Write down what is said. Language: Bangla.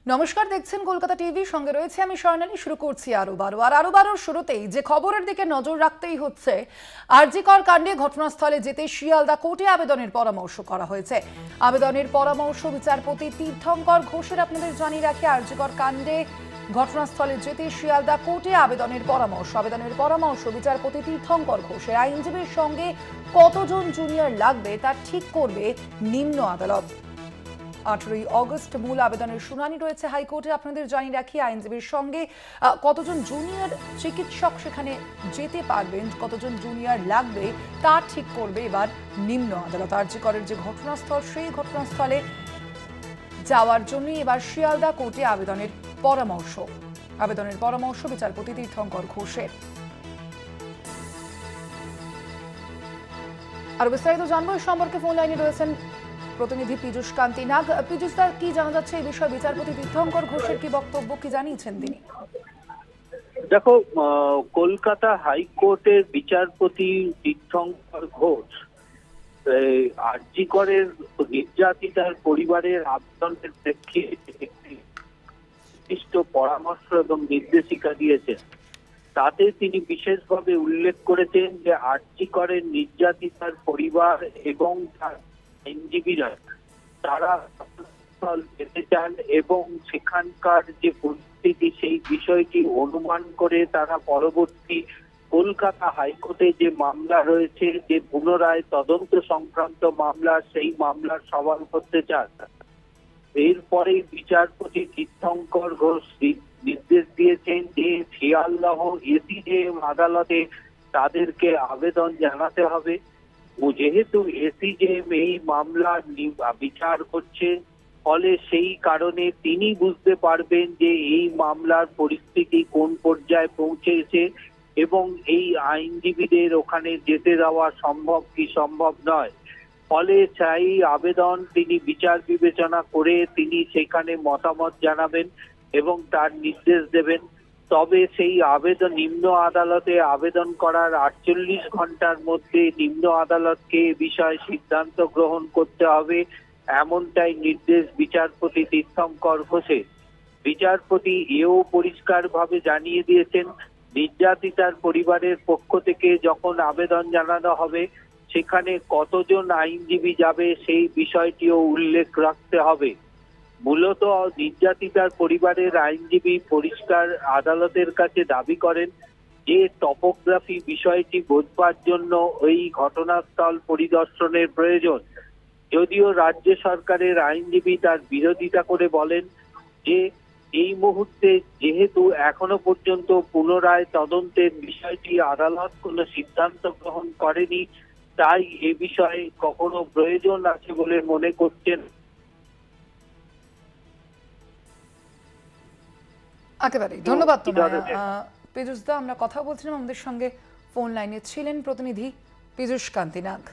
নমস্কার, দেখছেন কলকাতা টিভি। সঙ্গে রয়েছে আমি স্বর্ণালী। শুরু করছি আরো বারো শুরুতেই যে খবরের দিকে নজর রাখতেই হচ্ছে, আরজি কর কাণ্ডে ঘটনাস্থলে যেতে শিয়ালদা কোর্টে আবেদনের পরামর্শ করা হয়েছে। আবেদনের পরামর্শ বিচারপতি তীর্থঙ্কর ঘোষের। আপনাদের জানিয়ে রাখি, আরজি কর কাণ্ডে ঘটনাস্থলে যেতে শিয়ালদা কোর্টে আবেদনের পরামর্শ বিচারপতি তীর্থঙ্কর ঘোষের। আইনজীবীর সঙ্গে কতজন জুনিয়র লাগবে তা ঠিক করবে নিম্ন আদালত। 18 অগস্ট মূল আবেদনের শুনানি রয়েছে হাইকোর্টে। আপনাদের জানিয়ে রাখি, আইনজীবীর সঙ্গে কতজন জুনিয়র চিকিৎসক সেখানে যেতে পারবেন, কতজন জুনিয়র লাগবে তা ঠিক করবে এবার নিম্ন আদালত। আরজি করের যে ঘটনাস্থল, সেই ঘটনাস্থলে যাওয়ার জন্যই এবার শিয়ালদা কোর্টে আবেদনের পরামর্শ বিচারপতি তীর্থঙ্কর ঘোষের। আর বিস্তারিত জানবো এই সম্পর্কে ফোন লাইনে রয়েছেন প্রতিনিধি পীযূষ কান্তি নাগ। পীযূষ দা, কি জানা যাচ্ছে এই বিষয়ে? বিচারপতি তীর্থঙ্কর ঘোষের কি বক্তব্য, কি জানিয়েছেন তিনি? দেখো, কলকাতা হাইকোর্টের বিচারপতি তীর্থঙ্কর ঘোষ আরজি করের নির্যাতিতার পরিবারের আবেদনের প্রেক্ষিতে একটি নির্দিষ্ট পরামর্শ এবং নির্দেশিকা দিয়েছেন। তাতে তিনি বিশেষভাবে উল্লেখ করেছেন যে আরজি করের নির্যাতিতার পরিবার এবং তার আইনজীবীরা তারা যেতে চান এবং সেখানকার যে পরিস্থিতি সেই বিষয়টি অনুমান করে তারা পরবর্তী কলকাতা হাইকোর্টে যে মামলা রয়েছে, যে পুনরায় তদন্ত সংক্রান্ত মামলা, সেই মামলার সওয়াল করতে চান। এরপরে বিচারপতি তীর্থঙ্কর ঘোষ নির্দেশ দিয়েছেন যে শিয়ালদহ এসিজেএম আদালতে তাদেরকে আবেদন জানাতে হবে। ও যেহেতু এসিজেএম এই মামলার বিচার করছে, ফলে সেই কারণে তিনি বুঝতে পারবেন যে এই মামলার পরিস্থিতি কোন পর্যায়ে পৌঁছেছে এবং এই আইনজীবীদের ওখানে যেতে দেওয়া সম্ভব কি সম্ভব নয়। ফলে সেই আবেদন তিনি বিচার বিবেচনা করে তিনি সেখানে মতামত জানাবেন এবং তার নির্দেশ দেবেন। তবে সেই আবেদন নিম্ন আদালতে আবেদন করার 48 ঘন্টার মধ্যে নিম্ন আদালতকে এ বিষয়ে সিদ্ধান্ত গ্রহণ করতে হবে, এমনটাই নির্দেশ বিচারপতি তীর্থঙ্কর ঘোষের। বিচারপতি এও পরিষ্কারভাবে জানিয়ে দিয়েছেন, নির্যাতিতার পরিবারের পক্ষ থেকে যখন আবেদন জানানো হবে সেখানে কতজন আইনজীবী যাবে সেই বিষয়টিও উল্লেখ রাখতে হবে। মূলত নির্যাতিতার পরিবারের আইনজীবী পরিষ্কার আদালতের কাছে দাবি করেন যে টপোগ্রাফি বিষয়টি বোঝবার জন্য ওই ঘটনাস্থল পরিদর্শনের প্রয়োজন। যদিও রাজ্য সরকারের আইনজীবী তার বিরোধিতা করে বলেন যে এই মুহূর্তে যেহেতু এখনো পর্যন্ত পুনরায় তদন্তের বিষয়টি আদালত কোনো সিদ্ধান্ত গ্রহণ করেনি, তাই এ বিষয়ে কখনো প্রয়োজন আছে বলে মনে করছেন। একেবারে ধন্যবাদ তোমায় পীযূষ দা। আমরা কথা বলছিলাম, আমাদের সঙ্গে ফোন লাইনে ছিলেন প্রতিনিধি পীযূষ কান্তি নাগ।